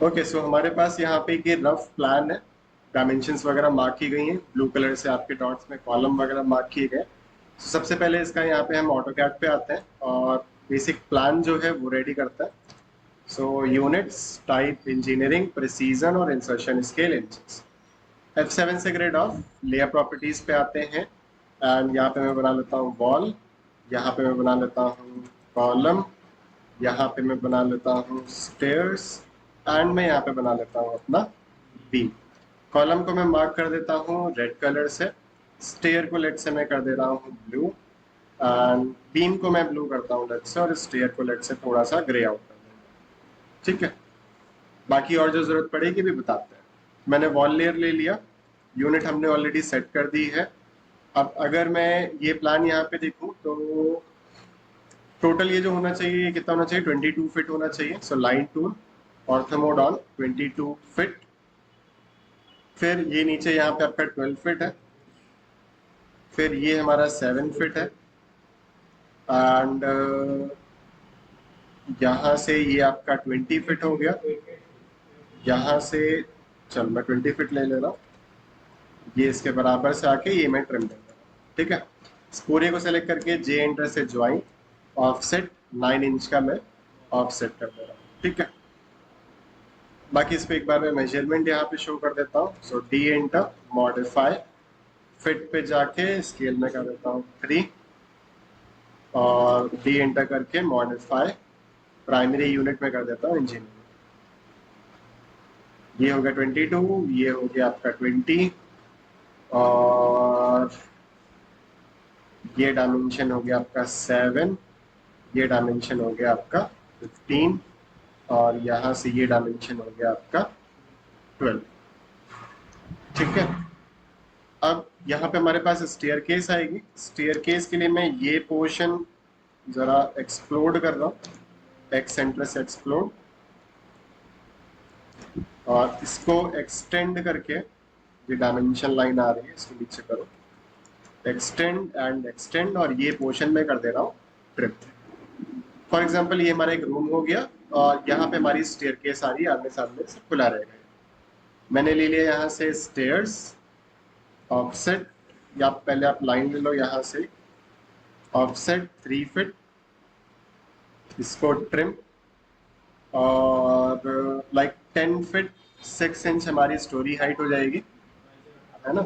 Okay, सो हमारे पास यहाँ पे ये रफ प्लान है। डायमेंशंस वगैरह मार्क की गई हैं, ब्लू कलर से आपके डॉट्स में कॉलम वगैरह मार्क किए गए। सबसे पहले इसका यहाँ पे हम ऑटोकैड पे आते हैं और बेसिक प्लान जो है वो रेडी करता है। So units, type, engineering, precision और इंसर्शन स्केल इंचेस। F7 से ग्रेड ऑफ लेयर प्रॉपर्टीज पे आते हैं एंड यहाँ पे मैं बना लेता हूँ वॉल, यहाँ पे मैं बना लेता हूँ कॉलम, यहाँ पे मैं बना लेता हूँ स्टेयर्स एंड मैं यहाँ पे बना लेता हूँ अपना बीम। कॉलम को मैं मार्क कर देता हूँ रेड कलर से, स्टेयर को लेट से मैं कर दे रहा हूँ ब्लू एंड बीम को मैं ब्लू करता हूँ लेट से और स्टेयर को लेट से थोड़ा सा ग्रे आउट कर देता हूँ। ठीक है, बाकी और जो जरूरत पड़ेगी भी बताते हैं। मैंने वॉल लेयर ले लिया, यूनिट हमने ऑलरेडी सेट कर दी है। अब अगर मैं ये प्लान यहाँ पे देखूं तो टोटल ये जो होना चाहिए ये कितना होना चाहिए, 22 फिट होना चाहिए। So line tool orthomode 22 feet. फिर ये नीचे यहाँ पे आपका 12 फिट है, फिर ये हमारा 7 फिट है एंड यहाँ से ये आपका 20 फिट हो गया। यहाँ से चल मैं 20 फिट ले ले रहा हूँ, ये इसके बराबर से आके ये मैं ट्रिम कर रहा हूँ। ठीक है, इस पूरे को सेलेक्ट करके जे एंटर से ज्वाइन ऑफसेट 9 इंच का मैं ऑफसेट कर दे रहा हूँ। ठीक है, बाकी इस पे एक बार मैं मेजरमेंट यहाँ पे शो कर देता हूँ। सो डी एंटर, मॉडिफाई, फिट पे जाके स्केल में कर देता हूँ 3 और डी एंटर करके मॉडिफाई प्राइमरी यूनिट में कर देता हूँ इंजीनियरिंग। ये हो गया 22, ये हो गया आपका 20 और ये डायमेंशन हो गया आपका 7, ये डायमेंशन हो गया आपका 15 और यहाँ से ये डायमेंशन हो गया आपका 12। ठीक है, अब यहाँ पे हमारे पास स्टेयर केस आएगी। स्टेयर केस के लिए मैं ये पोर्शन जरा एक्सप्लोड कर रहा हूँ, एक्स सेंटर से एक्सप्लोड और इसको एक्सटेंड करके ये डायमेंशन लाइन आ रही है इसको नीचे करो, एक्सटेंड एंड एक्सटेंड और ये पोर्शन में कर दे रहा हूँ ट्रिप। फॉर एग्जाम्पल ये हमारा एक रूम हो गया और यहाँ पे हमारी स्टेयर केस आ रही है, आमने सामने से खुला रहेगा। मैंने ले लिया यहाँ से स्टेयर्स ऑफसेट, या पहले आप लाइन ले लो यहाँ से ऑफसेट 3 फिट, इसको ट्रिम और लाइक 10 फिट 6 इंच हमारी स्टोरी हाइट हो जाएगी, है ना।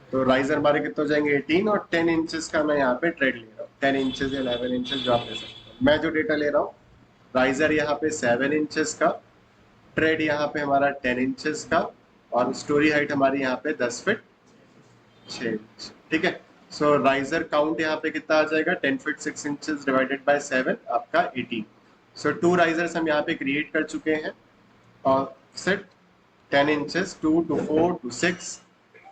तो राइजर हमारे कितने हो जाएंगे 18 और 10 इंचेस का मैं यहाँ पे ट्रेड ले रहा हूँ, 10 इंचेस 11 इंचेस जो आप ले सकते हो। मैं जो डेटा ले रहा हूँ राइजर यहाँ पे 7 इंचेस का, ट्रेड यहाँ पे हमारा 10 इंचेस का और स्टोरी हाइट हमारी यहाँ पे 10 फिट 6 इंच। ठीक है, सो राइजर काउंट यहाँ पे कितना आ जाएगा 10 फिट 6 इंचेस डिवाइडेड बाय 7 आपका 18। सो 2 राइजर्स हम यहाँ पे क्रिएट कर चुके हैं और set 10 inches 2 to 4 to 6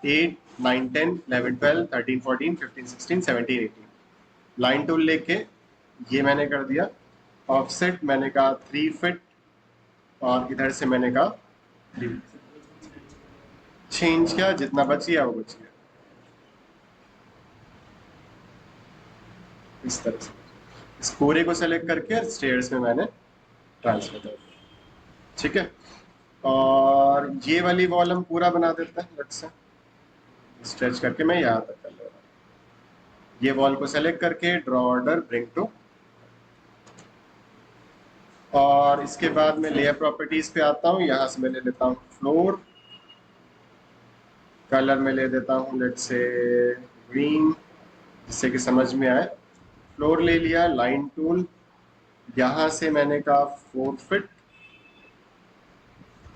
8 9 10 11 12 13 14 15 16 17 18। Line tool लेके ये मैंने कर दिया, ऑफसेट मैंने कहा 3 फिट और इधर से मैंने कहा 3। चेंज किया, जितना बच गया वो बच गया इस तरह से। इस पूरे को सेलेक्ट करके स्टेयर्स में मैंने ट्रांसफर कर दिया। ठीक है, और ये वाली वॉल हम पूरा बना देते हैं, लेट्स से स्ट्रेच करके मैं यहाँ तक कर ले रहा हूँ। ये वॉल को सेलेक्ट करके ड्रॉ ऑर्डर ब्रिंग टू, और इसके बाद मैं लेयर प्रॉपर्टीज पे आता हूँ। यहाँ से मैं ले लेता हूँ फ्लोर, कलर में ले देता हूँ लेट्स से ग्रीन, जिससे कि समझ में आए। फ्लोर ले लिया, लाइन टूल, यहाँ से मैंने कहा 4 फिट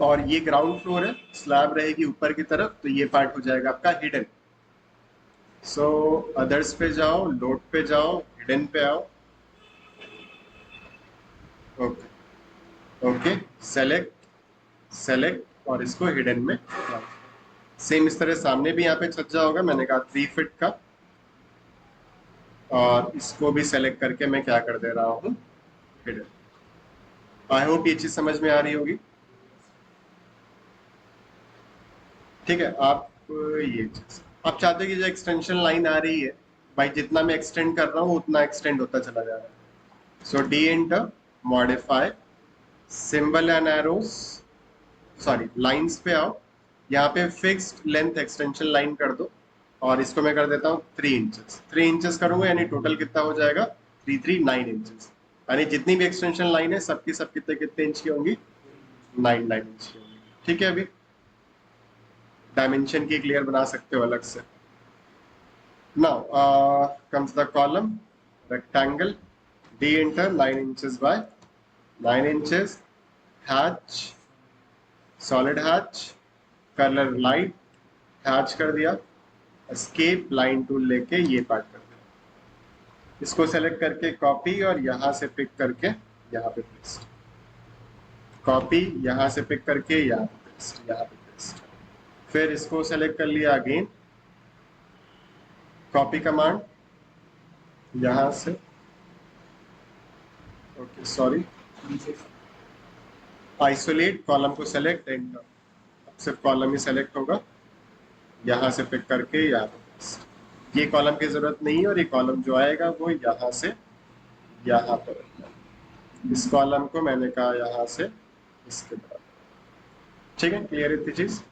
और ये ग्राउंड फ्लोर है, स्लैब रहेगी ऊपर की तरफ तो ये पार्ट हो जाएगा आपका हिडन। सो अदर्स पे जाओ, लोड पे जाओ, हिडन पे आओ, ओके ओके, सेलेक्ट सेलेक्ट और इसको हिडन में। सेम इस तरह सामने भी यहाँ पे छज्जा होगा, मैंने कहा 3 फिट का और इसको भी सेलेक्ट करके मैं क्या कर दे रहा हूँ हिडन। आई होप ये चीज समझ में आ रही होगी। ठीक है, आप ये चीज आप चाहते हो कि जो एक्सटेंशन लाइन आ रही है भाई जितना मैं एक्सटेंड कर रहा हूँ उतना एक्सटेंड होता चला जा रहा है। So D enter, modify, symbol and arrows, sorry lines पे आओ, यहाँ पे फिक्स्ड लेंथ एक्सटेंशन लाइन कर दो और इसको मैं कर देता हूँ 3 इंचेस। 3 इंचेस करूंगा यानी टोटल कितना हो जाएगा 339 इंचेस। यानी जितनी भी एक्सटेंशन लाइन है सबकी सब कितने कितने इंच की होंगी, 9 इंच की होंगी। ठीक है, अभी डायमेंशन की क्लियर बना सकते हो अलग से। Now comes the column rectangle, D inter 9 inches bye 9 inches, hatch solid hatch, colour light hatch कर दिया, एस्केप लाइन टूल लेके ये पार्ट कर दिया, इसको सेलेक्ट करके कॉपी और यहां से पिक करके यहाँ पे पेस्ट, कॉपी यहां से पिक करके यहाँ पे पेस्ट, यहाँ पे पेस्ट। फिर इसको सेलेक्ट कर लिया अगेन, कॉपी कमांड यहां से, ओके सॉरी, आइसोलेट कॉलम को सेलेक्ट, एंटर। अब सिर्फ कॉलम ही सेलेक्ट होगा, यहां से पिक करके यहाँ पे पेस्ट। ये कॉलम की जरूरत नहीं है और ये कॉलम जो आएगा वो यहां से यहाँ पर, इस कॉलम को मैंने कहा यहाँ से इसके बराबर। ठीक है, क्लियर इतनी चीज?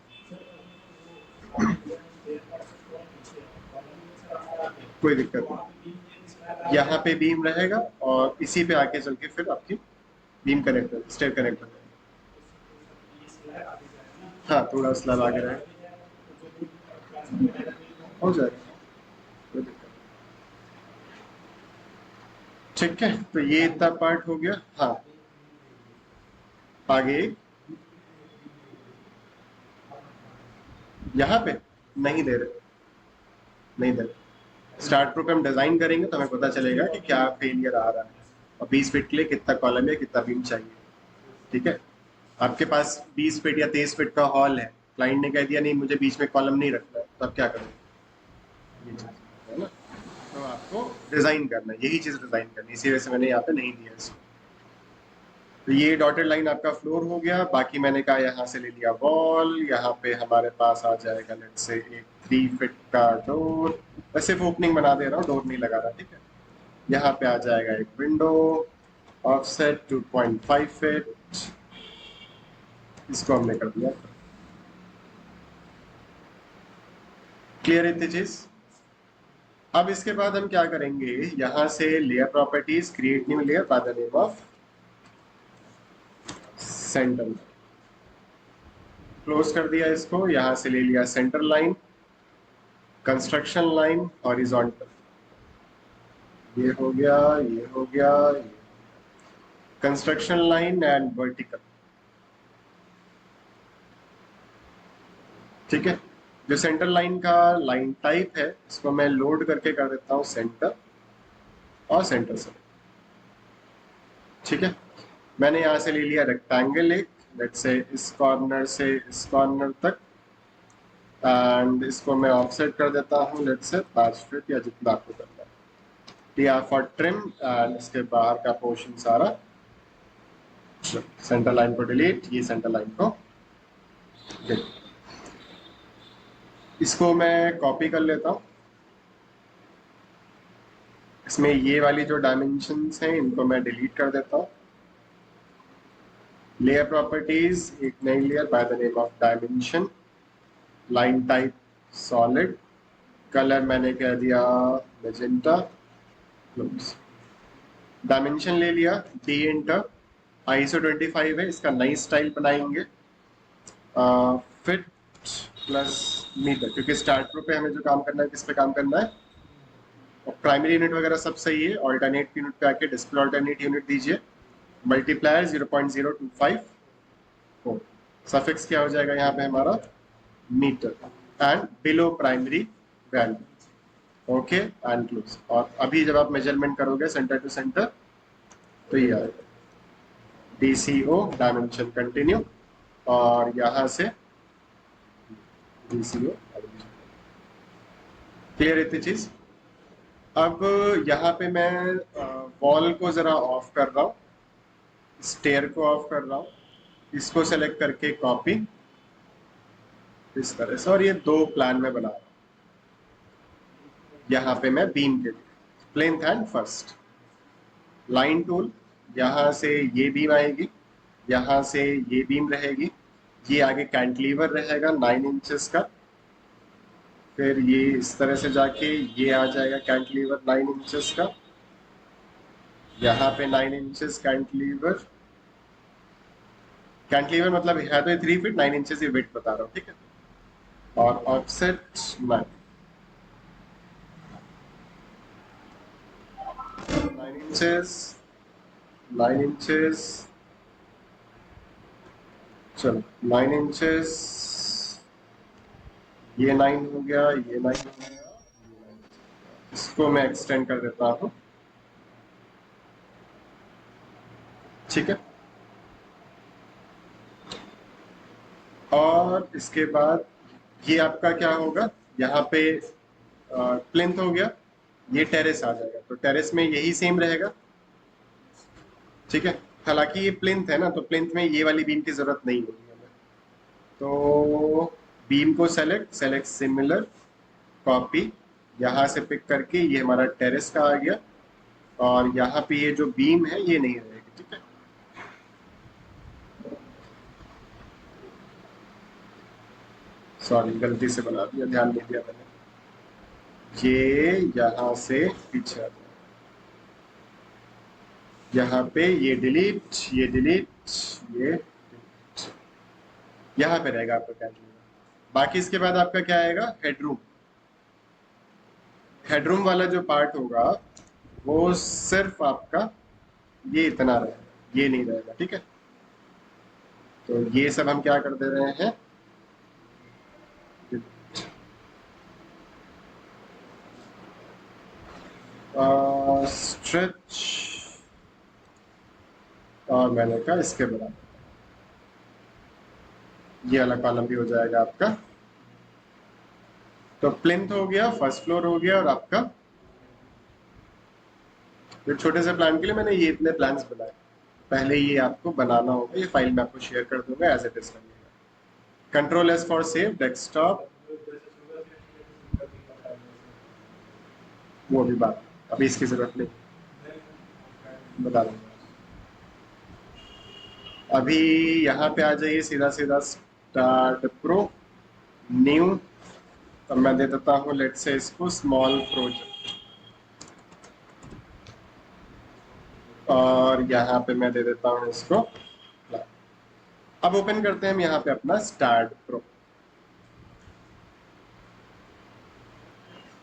कोई दिक्कत नहीं, यहाँ पे बीम रहेगा और इसी पे आके चल के फिर आपकी बीम कनेक्टर स्टेयर कनेक्टर हाँ थोड़ा स्लैब आगे रहेगा, हो जाएगा, कोई दिक्कत नहीं। ठीक है, तो ये इतना पार्ट हो गया। हाँ आगे यहाँ पे नहीं दे रहे, नहीं दे रहे। स्टार्ट प्रो पे हम डिजाइन करेंगे तो हमें पता चलेगा कि क्या फेलियर आ रहा है और 20 फीट के लिए कितना कॉलम है, कितना बीम चाहिए। ठीक है, आपके पास 20 फीट या 23 फीट का हॉल है, क्लाइंट ने कह दिया नहीं मुझे बीच में कॉलम नहीं रखना है, तो आप क्या करोगे? ये चीज है ना, तो आपको डिजाइन करना है, यही चीज डिजाइन करनी है, इसी वजह से मैंने यहाँ पे नहीं दिया इसको। तो ये डॉटेड लाइन आपका फ्लोर हो गया। बाकी मैंने कहा यहाँ से ले लिया वॉल, यहाँ पे हमारे पास आ जाएगा लेट से एक 3 फीट का डोर, मैं सिर्फ ओपनिंग बना दे रहा हूँ, डोर नहीं लगा रहा। ठीक है, यहाँ पे आ जाएगा एक विंडो, ऑफसेट 2.5 फीट, इसको हमने कर दिया। क्लियर इतनी चीज? अब इसके बाद हम क्या करेंगे, यहां से layer properties, create new layer by the name of centre, close कर दिया इसको, यहां से ले लिया centre line, construction line horizontal, ये हो गया, ये हो गया, कंस्ट्रक्शन लाइन एंड वर्टिकल। ठीक है, जो सेंटर लाइन का लाइन टाइप है इसको मैं लोड करके कर देता हूं सेंटर और सेंटर से। ठीक है, मैंने यहां से ले लिया रेक्टेंगल एक, लेट्स से इस कॉर्नर से इस कॉर्नर तक, एंड इसको मैं ऑफसेट कर देता हूं लेट्स से 5 फीट या जितना आपको करना है। T R for trim, and इसके बाहर का पोर्शन सारा, सेंटर लाइन को डिलीट, ये सेंटर लाइन को डिलीट। इसको मैं कॉपी कर लेता हूं, इसमें ये वाली जो डायमेंशंस हैं इनको मैं डिलीट कर देता हूं। लेयर प्रॉपर्टीज, एक नई layer by the name of dimension, line type solid, colour मैंने कह दिया मैजेंटा, डायमेंशन ले लिया, डी इंटर, ISO 25 है, इसका नई स्टाइल बनाएंगे, फिट प्लस मीटर, क्योंकि स्टार्ट प्रो पे हमें जो काम करना है किस पे काम करना है, और प्राइमरी यूनिट वगैरह सब सही है। ऑल्टरनेट यूनिट पे आके डिस्प्ले ऑल्टरनेट यूनिट दीजिए, मल्टीप्लायर 0.0254, सफिक्स क्या हो जाएगा यहाँ पे हमारा metre, and below primary value, okay and close. और अभी जब आप मेजरमेंट करोगे सेंटर टू सेंटर तो ये आएगा DCO डायमेंशन कंटिन्यू, और यहां से DCO। क्लियर इतनी चीज? अब यहाँ पे मैं वॉल को जरा ऑफ कर रहा हूँ, स्टेयर को ऑफ कर रहा हूँ, इसको सेलेक्ट करके कॉपी इस तरह से, और ये 2 प्लान में बना रहा हूँ। यहाँ पे मैं बीम के लिए plane hand first, line tool, यहाँ से ये बीम आएगी, यहाँ से ये बीम रहेगी, ये आगे कैंटिलीवर रहेगा 9 इंचेस का, फिर ये इस तरह से जाके ये आ जाएगा कैंटिलीवर 9 इंचेस का, यहाँ पे 9 इंचेस कैंटिलीवर। कैंटिलीवर मतलब है तो 3 फीट, 9 इंचेस ये वेट बता रहा हूँ, ठीक है। और ऑफसेट 9 इंचेस, 9 इंचेस, चलो 9 इंचेस, ये 9 हो गया, ये 9 हो गया, इसको मैं एक्सटेंड कर देता हूँ, ठीक है। और इसके बाद ये आपका क्या होगा, यहाँ पे प्लिंथ हो गया, ये टेरेस आ जाएगा, तो टेरेस में यही सेम रहेगा, ठीक है। हालांकि ये प्लिंथ है ना, तो प्लिंथ में ये वाली बीम की जरूरत नहीं होगी हमें। तो बीम को सेलेक्ट, सेलेक्ट सिमिलर, कॉपी, यहाँ से पिक करके ये हमारा टेरेस का आ गया, और यहाँ पे ये जो बीम है ये नहीं रहेगी, ठीक है। सॉरी गलती से बना दिया, ध्यान नहीं दिया मैंने। ये यहाँ से पीछे आ जाए, यहाँ पे ये डिलीट, ये डिलीट, ये डिलीट, यहाँ पे रहेगा आपका कैंटिलीवर। बाकी इसके बाद आपका क्या आएगा, हेडरूम। हेडरूम वाला जो पार्ट होगा वो सिर्फ आपका ये इतना रहेगा, ये नहीं रहेगा, ठीक है। तो ये सब हम क्या कर दे रहे हैं, स्ट्रेच, और मैंने कहा इसके बराबर, ये वाला कॉलम भी हो जाएगा आपका। तो प्लिंथ हो गया, फर्स्ट फ्लोर हो गया, और आपका ये छोटे से प्लान के लिए मैंने ये इतने प्लान्स बनाए। पहले ये आपको बनाना होगा, ये फाइल मैं आपको शेयर कर दूंगा, एज इट इज करिएगा। Control S for save desktop, वो भी बात अभी इसकी जरूरत नहीं, बता दूंगा। अभी यहाँ पे आ जाइए, सीधा सीधा स्टार्ट प्रो, न्यू, तो मैं दे देता हूँ लेट से इसको स्मॉल प्रोजेक्ट, और यहाँ पे मैं दे देता हूँ इसको। अब ओपन करते हैं हम यहाँ पे अपना start pro.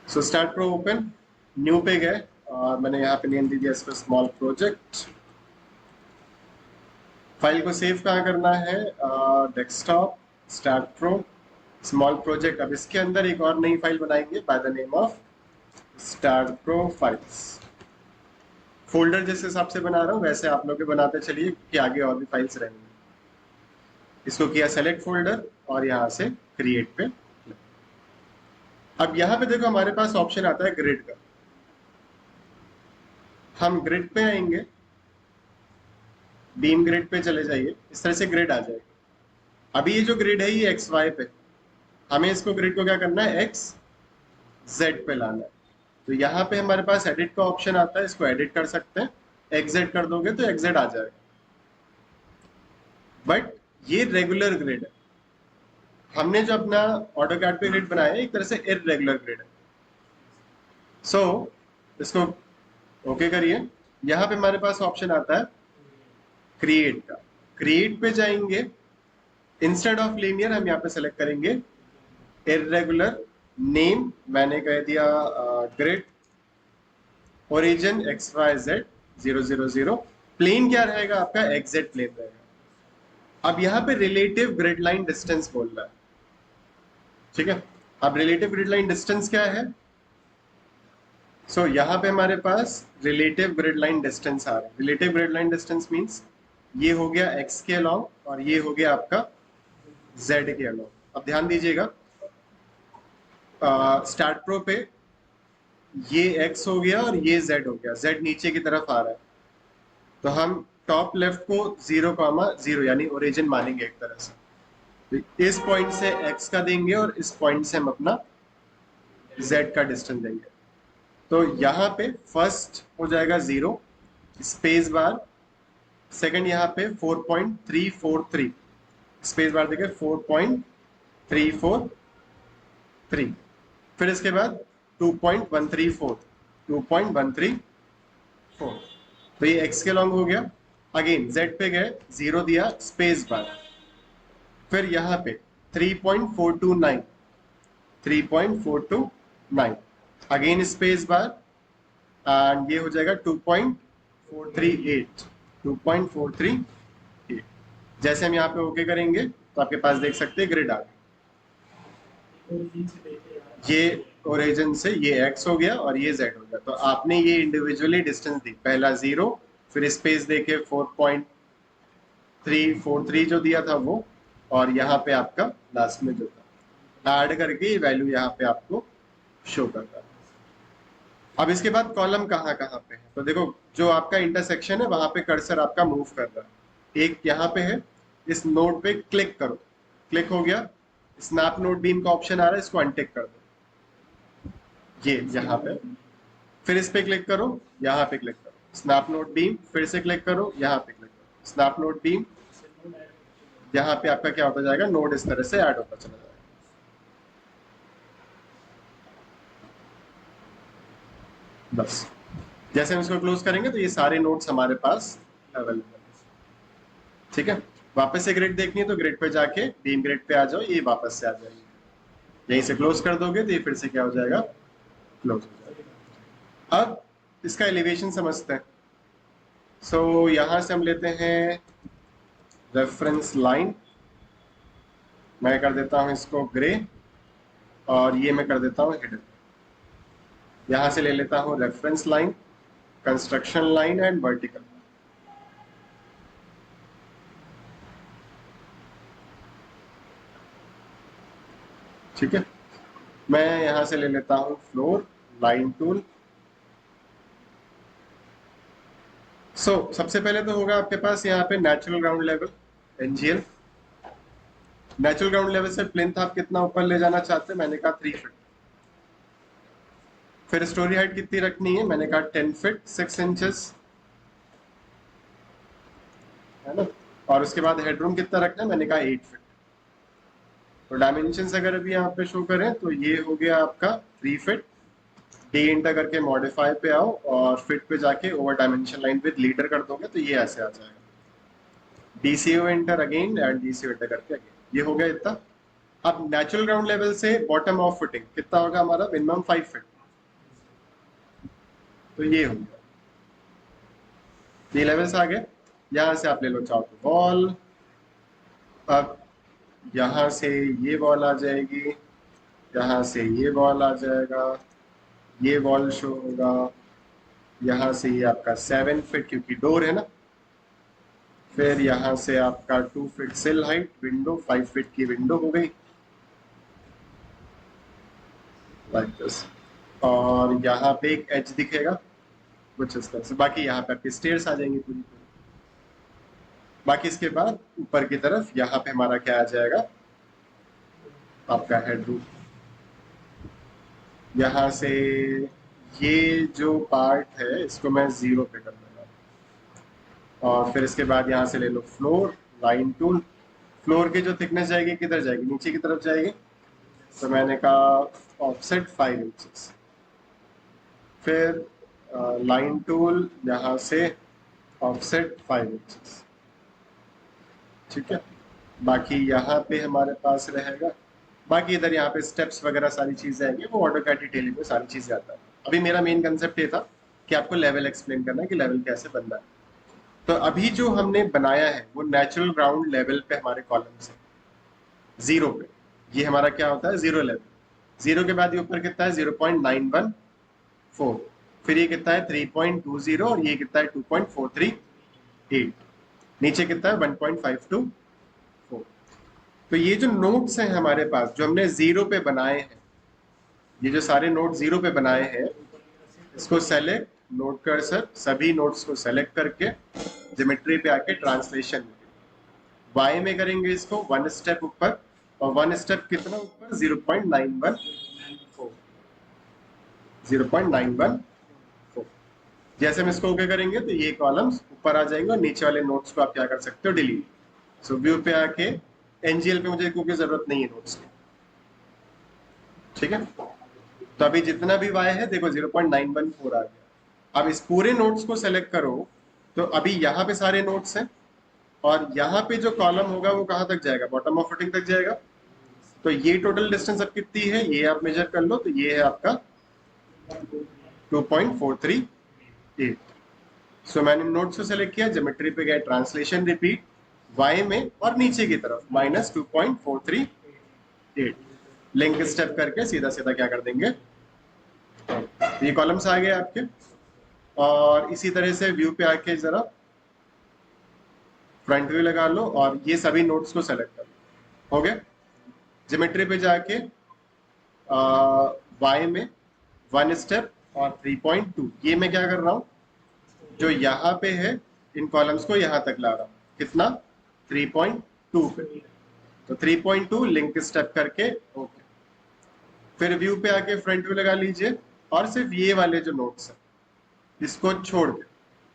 So start pro open, new पे गए, और मैंने यहाँ पे नेम दे दिया इसको स्मॉल प्रोजेक्ट। फाइल को सेव कहाँ करना है, desktop, start pro, small project. अब इसके अंदर एक और नई फाइल बनाएंगे by the name of start pro files. Folder जिस हिसाब से बना रहा हूँ वैसे आप लोग भी बनाते चलिए, कि आगे और भी फाइल्स रहेंगी। इसको किया सेलेक्ट फोल्डर, और यहाँ से क्रिएट पे। अब यहाँ पे देखो हमारे पास ऑप्शन आता है ग्रिड का, हम ग्रिड पे आएंगे, बीम ग्रिड पे चले जाइए, इस तरह से ग्रिड आ जाएगी। अभी ये जो ग्रिड है ये एक्स वाई पे, हमें इसको ग्रिड को क्या करना है, एक्स जेड पे लाना है। तो यहाँ पे हमारे पास एडिट का ऑप्शन आता है, इसको एडिट कर सकते हैं, एक्स कर दोगे तो एक्स आ जाएगा। बट ये रेगुलर ग्रिड है, हमने जो अपना ऑटोकैड पे ग्रिड बनाया है एक तरह से इररेगुलर ग्रिड है। सो इसको ओके करिए। यहाँ पे हमारे पास ऑप्शन आता है क्रिएट का, क्रिएट पे जाएंगे, इंस्टेड ऑफ लीनियर हम यहाँ पे सेलेक्ट करेंगे इररेगुलर, नेम मैंने कह दिया grid, origin X Y Z 000, plane क्या रहेगा आपका, एक्जेड प्लेन रहेगा। अब यहाँ पे रिलेटिव ग्रिड लाइन डिस्टेंस बोल रहा है, ठीक है। अब रिलेटिव ग्रिड लाइन डिस्टेंस क्या है, सो यहाँ पे हमारे पास रिलेटिव ग्रिड लाइन डिस्टेंस आ रहा है। Relative grid line distance means ये हो गया एक्स के अलॉन्ग, और ये हो गया आपका जेड के अलॉन्ग। अब ध्यान दीजिएगा, स्टार्ट प्रो पे ये x हो गया और ये z हो गया, z नीचे की तरफ आ रहा है, तो हम टॉप लेफ्ट को 0,0 यानी ओरिजिन मानेंगे एक तरह से। तो इस पॉइंट से x का देंगे और इस पॉइंट से हम अपना z का डिस्टेंस देंगे। तो यहाँ पे फर्स्ट हो जाएगा 0, स्पेस बार, सेकंड यहाँ पे 4.343, स्पेस बार देके 4.343, फिर इसके बाद 2.134, 2.134, तो ये x के लॉन्ग हो गया। अगेन z पे गए, 0 दिया, स्पेस बार, फिर यहाँ पे 3.429, 3.429, अगेन स्पेस बार, एंड ये हो जाएगा 2.438, 2.438। जैसे हम यहाँ पे ओके करेंगे तो आपके पास देख सकते हैं ग्रिड आ गई। ये ओरिजिन से ये x हो गया और ये z हो गया। तो आपने ये इंडिविजुअली डिस्टेंस दी, पहला 0, फिर स्पेस देके 4.343 जो दिया था वो, और यहाँ पे आपका लास्ट में जो था ऐड करके वैल्यू यहाँ पे आपको शो करता है। अब इसके बाद कॉलम कहाँ कहाँ पे है, तो देखो जो आपका इंटरसेक्शन है वहां पे कर्सर आपका मूव कर रहा है। एक यहाँ पे है, इस नोड पे क्लिक करो, क्लिक हो गया, स्नैप नोड बीम का ऑप्शन आ रहा है, इसको अनटिक कर दो, ये यहाँ पे, फिर इस पे क्लिक करो, यहाँ पे क्लिक करो, स्नैप नोड बीम, फिर से क्लिक करो, यहाँ पे क्लिक करो, स्नैप नोड बीम, यहाँ पे आपका क्या होता जाएगा, नोड इस तरह से ऐड होता चला जाएगा। बस जैसे हम इसको क्लोज करेंगे तो ये सारे नोड्स हमारे पास अवेलेबल है। ठीक है, वापस से ग्रिड देखनी है तो ग्रिड पे जाके बीम ग्रिड पे आ जाओ, ये वापस से आ जाएगी। यहीं से क्लोज कर दोगे तो ये फिर से क्या हो जाएगा, क्लोज हो जाएगा। अब इसका एलिवेशन समझते हैं। सो यहां से हम लेते हैं रेफरेंस लाइन, मैं कर देता हूं इसको ग्रे, और ये मैं कर देता हूं हिडन। यहां से ले लेता हूं reference line, construction line and vertical. ठीक है, मैं यहां से ले लेता हूं फ्लोर लाइन टूल। सबसे पहले तो होगा आपके पास यहाँ पे natural ground level, NGL. Natural ground level से प्लिंथ आप कितना ऊपर ले जाना चाहते हैं, मैंने कहा 3 फीट। फिर स्टोरी हाइट कितनी रखनी है, मैंने कहा 10 फीट 6 इंचेस, है ना। और उसके बाद हेडरूम कितना रखना है, मैंने कहा 8 फीट। तो डायमेंशन अगर अभी यहाँ पे शो करें तो ये हो गया आपका 3 फीट। डी इंटर करके मॉडिफाई पे आओ और फिट पे जाके over dimension line with leader कर दोगे तो ये ऐसे आ जाएगा। DCO inter again and DCO inter करके अगेन, ये हो गया इतना। अब नेचुरल ग्राउंड लेवल से बॉटम ऑफ फुटिंग कितना होगा हमारा, मिनिमम 5 फीट, तो ये हो गया। ये लेवल्स आ गए। यहां से आप ले लो चाहो तो वॉल, अब यहां से ये वॉल आ जाएगी, यहां से ये वॉल आ जाएगा, ये वॉल शो होगा, यहां से ये आपका 7 फीट क्योंकि डोर है ना, फिर यहां से आपका 2 फीट सिल हाइट, विंडो 5 फीट की विंडो हो गई लाइक दिस, और यहाँ पे एक एज दिखेगा कुछ इस तरह से। बाकी यहाँ पे आपकी स्टेयर्स आ जाएंगी पूरी पूरी। बाकी इसके बाद ऊपर की तरफ यहाँ पे हमारा क्या आ जाएगा, आपका हेडरूम। यहाँ से ये जो पार्ट है इसको मैं 0 पे कर दूंगा, और फिर इसके बाद यहाँ से ले low floor line tool. Floor की जो थिकनेस जाएगी किधर जाएगी, नीचे की तरफ जाएगी, तो मैंने कहा ऑफसेट 5 इंचेस। फिर लाइन टूल यहाँ से ऑफसेट 5 इंचेस। ठीक है, बाकी यहाँ पे हमारे पास रहेगा, बाकी इधर यहाँ पे स्टेप्स वगैरह सारी चीजें आएंगी, वो ऑटोकैड डिटेलिंग में सारी चीजें आता है। अभी मेरा मेन कंसेप्ट ये था कि आपको लेवल एक्सप्लेन करना है कि लेवल कैसे बनना है। तो अभी जो हमने बनाया है वो नेचुरल ग्राउंड लेवल पे हमारे कॉलम्स है, 0 पे। ये हमारा क्या होता है, 0 लेवल। 0 के बाद ये ऊपर कितना है, 0.914, फिर ये कितना है 3.20, और ये कितना है 2.438, नीचे कितना है 1.524। तो ये जो नोट्स हैं हमारे पास जो हमने 0 पे बनाए हैं, ये जो सारे नोट 0 पे बनाए हैं, इसको सेलेक्ट, नोट कर्सर, सभी नोट्स को सेलेक्ट करके ज्योमेट्री पे आके ट्रांसलेशन वाई में करेंगे इसको 1 स्टेप ऊपर, और 1 स्टेप कितना ऊपर, 0.914, 0.914। जैसे हम इसको ओके करेंगे तो ये कॉलम्स ऊपर आ जाएंगे और नीचे वाले नोट्स को आप क्या कर सकते हो, डिलीट। सो व्यू पे आके एनजीएल पे मुझे क्योंकि जरूरत नहीं है नोट्स की, ठीक है। तो अभी जितना भी y है देखो 0.914 आ गया। अब इस पूरे नोट्स को सेलेक्ट करो, तो अभी यहाँ पे सारे नोट्स हैं और यहाँ पे जो कॉलम होगा वो कहाँ तक जाएगा, बॉटम ऑफ फुटिंग तक जाएगा। तो ये टोटल डिस्टेंस अब कितनी है ये आप मेजर कर लो, तो ये है आपका 2.438। सो मैंने नोट्स को सेलेक्ट किया, ज्योमेट्री पे गए, ट्रांसलेशन रिपीट, y में और नीचे की तरफ -2.438, लिंक स्टेप करके सीधा सीधा क्या कर देंगे, ये कॉलम्स आ गए आपके। और इसी तरह से व्यू पे आके जरा फ्रंट व्यू लगा लो और ये सभी नोट्स को सेलेक्ट कर लो, हो गया। ज्योमेट्री पे जाके y में 1 स्टेप और 3.2, ये मैं क्या कर रहा हूँ, जो यहाँ पे है इन कॉलम्स को यहाँ तक ला रहा हूँ, कितना 3.2 पे। तो 3.2 लिंक स्टेप करके ओके। फिर व्यू पे आके फ्रंट व्यू लगा लीजिए और सिर्फ ये वाले जो नोट्स हैं इसको छोड़ के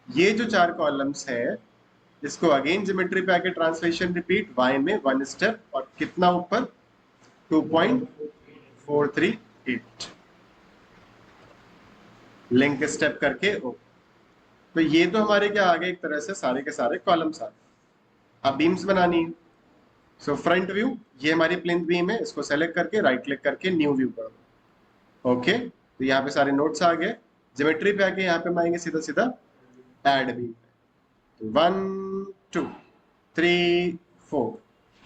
ये जो 4 कॉलम्स है इसको अगेन ज्योमेट्री पे आके ट्रांसलेशन रिपीट, y में 1 स्टेप और कितना ऊपर 2.438, लिंक स्टेप करके ओके। तो ये तो हमारे क्या आ गए, एक तरह से सारे के सारे कॉलम्स आ गए। अब बीम्स बनानी है, सो फ्रंट व्यू, ये हमारी प्लिंथ बीम है, इसको सेलेक्ट करके राइट क्लिक करके न्यू व्यू कर दो, ओके। तो यहाँ पे सारे नोट्स आ गए। ज्योमेट्री पे आके यहाँ पे हम आएंगे सीधा सीधा एड बीम, तो 1 2 3 4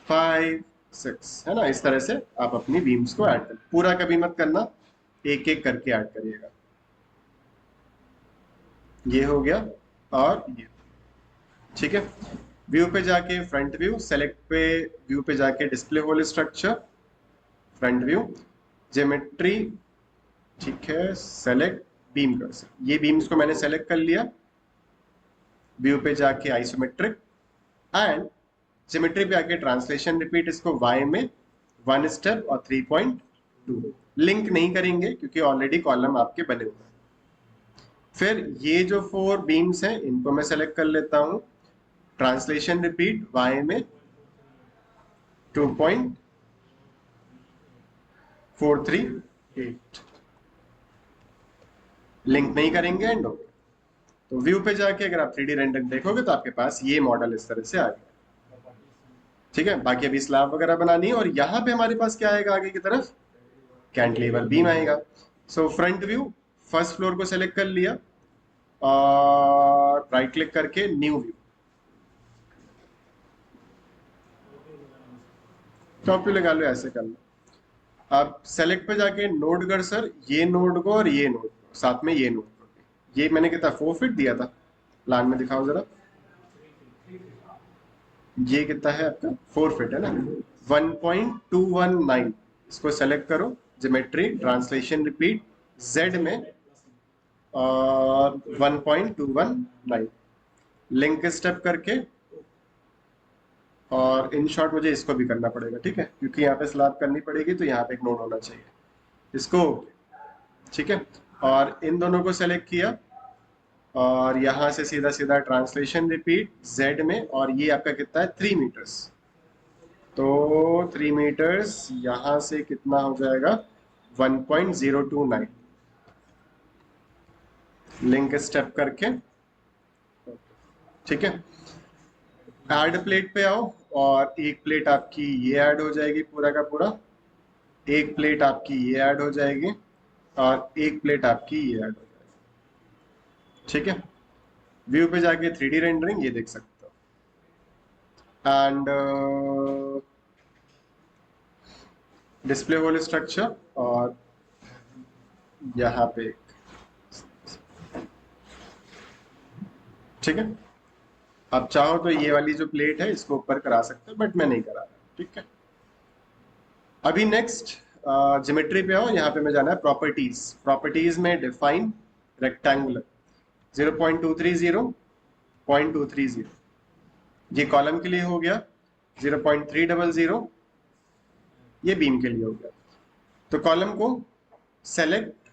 5 6 है ना, इस तरह से आप अपनी बीम्स को ऐड कर, पूरा कभी मत करना, एक एक करके ऐड करिएगा। ये हो गया और ये, ठीक है। व्यू पे जाके फ्रंट व्यू, सेलेक्ट पे व्यू पे जाके display whole structure, front view, geometry, ठीक है, सेलेक्ट बीम कर्सर, ये बीम्स को मैंने सेलेक्ट कर लिया। व्यू पे जाके आइसोमेट्रिक एंड ज्योमेट्री पे आके ट्रांसलेशन रिपीट, इसको y में 1 स्टेप और 3.2, लिंक नहीं करेंगे क्योंकि ऑलरेडी कॉलम आपके बने हुए हैं। फिर ये जो 4 बीम्स हैं इनको मैं सेलेक्ट कर लेता हूं, ट्रांसलेशन रिपीट y में 2.438, लिंक नहीं करेंगे एंड ओके। तो व्यू पे जाके अगर आप 3D रेंडर देखोगे तो आपके पास ये मॉडल इस तरह से आ गया, ठीक है। बाकी अभी स्लैब वगैरह बनानी है और यहाँ पे हमारे पास क्या आएगा, आगे की तरफ कैंटिलीवर बीम आएगा। So front view, first floor को सेलेक्ट कर लिया और राइट क्लिक करके न्यू व्यू, टॉप व्यू लगा लो, ऐसे कर लो। अब सेलेक्ट पे जाके नोड कर्सर, ये नोड को और ये नोड को, साथ में ये नोड को, ये मैंने कितना 4 फीट दिया था, प्लान में दिखाओ जरा, ये कितना है आपका 4 फीट है ना, 1.219, इसको सेलेक्ट करो, ज्योमेट्री ट्रांसलेशन रिपीट z में और 1.219, लिंक स्टेप करके, और इन शॉर्ट मुझे इसको भी करना पड़ेगा, ठीक है, क्योंकि यहाँ पे स्लैब करनी पड़ेगी तो यहाँ पे एक नोड होना चाहिए इसको, ठीक है। और इन दोनों को सेलेक्ट किया और यहाँ से सीधा सीधा ट्रांसलेशन रिपीट z में, और ये आपका कितना है 3 मीटर्स, तो 3 मीटर्स यहाँ से कितना हो जाएगा 1.029, लिंक स्टेप करके, ठीक है। ऐड प्लेट पे आओ और एक प्लेट आपकी ये ऐड हो जाएगी पूरा का पूरा, एक प्लेट आपकी ये ऐड हो जाएगी और एक प्लेट आपकी ये ऐड हो जाएगी, ठीक है। व्यू पे जाके 3D रेंडरिंग ये देख सकते हो एंड डिस्प्ले होल स्ट्रक्चर, और यहाँ पे ठीक है। आप चाहो तो ये वाली जो प्लेट है इसको ऊपर करा सकते हो, बट मैं नहीं करा रहा, ठीक है। अभी नेक्स्ट ज्योमेट्री पे आओ, यहाँ पे मैं जाना है प्रॉपर्टीज, प्रॉपर्टीज में डिफाइन रेक्टेंगुलर 0.230 ये कॉलम के लिए हो गया, 0.300 ये बीम के लिए हो गया। तो कॉलम को select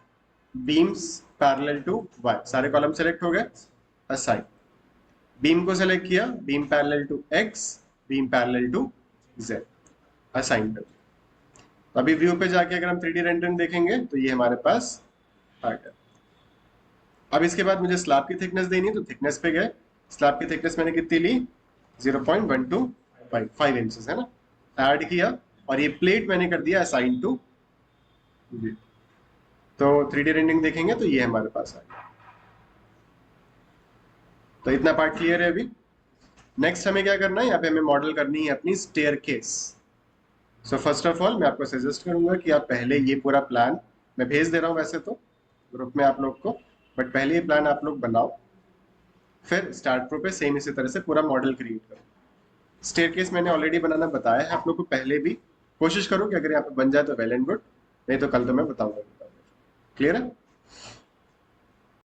beams parallel to y, सारे कॉलम सेलेक्ट हो गए, असाइन, बीम को सेलेक्ट किया, beam parallel to x, beam parallel to z, assign कर दिया। अभी व्यू पे जाके अगर हम 3D रेंडरिंग देखेंगे तो ये हमारे पास आ गया। अब इसके बाद मुझे स्लैब की थिकनेस देनी है, तो थिकनेस पे गए। स्लैब की थिकनेस मैंने कितनी ली? 0.125 इंचेस है ना, ऐड किया, और ये प्लेट मैंने कर दिया असाइन टू व्यू। तो 3D रेंडरिंग देखेंगे तो ये हमारे पास आ गया। तो इतना पार्ट क्लियर है अभी। नेक्स्ट हमें क्या करना है, यहाँ पे हमें मॉडल करनी है अपनी staircase. So first of all मैं आपको सजेस्ट करूंगा कि आप पहले ये पूरा प्लान, मैं भेज दे रहा हूँ वैसे तो ग्रुप में आप लोग को, बट पहले ये प्लान आप लोग बनाओ, फिर स्टार्ट प्रो पे सेम इसी तरह से पूरा मॉडल क्रिएट करो। स्टेयरकेस मैंने ऑलरेडी बनाना बताया है आप लोग को पहले भी। कोशिश करो कि अगर यहाँ पे बन जाए तो वेल एंड गुड, नहीं तो कल तो मैं बताऊंगा। क्लियर है?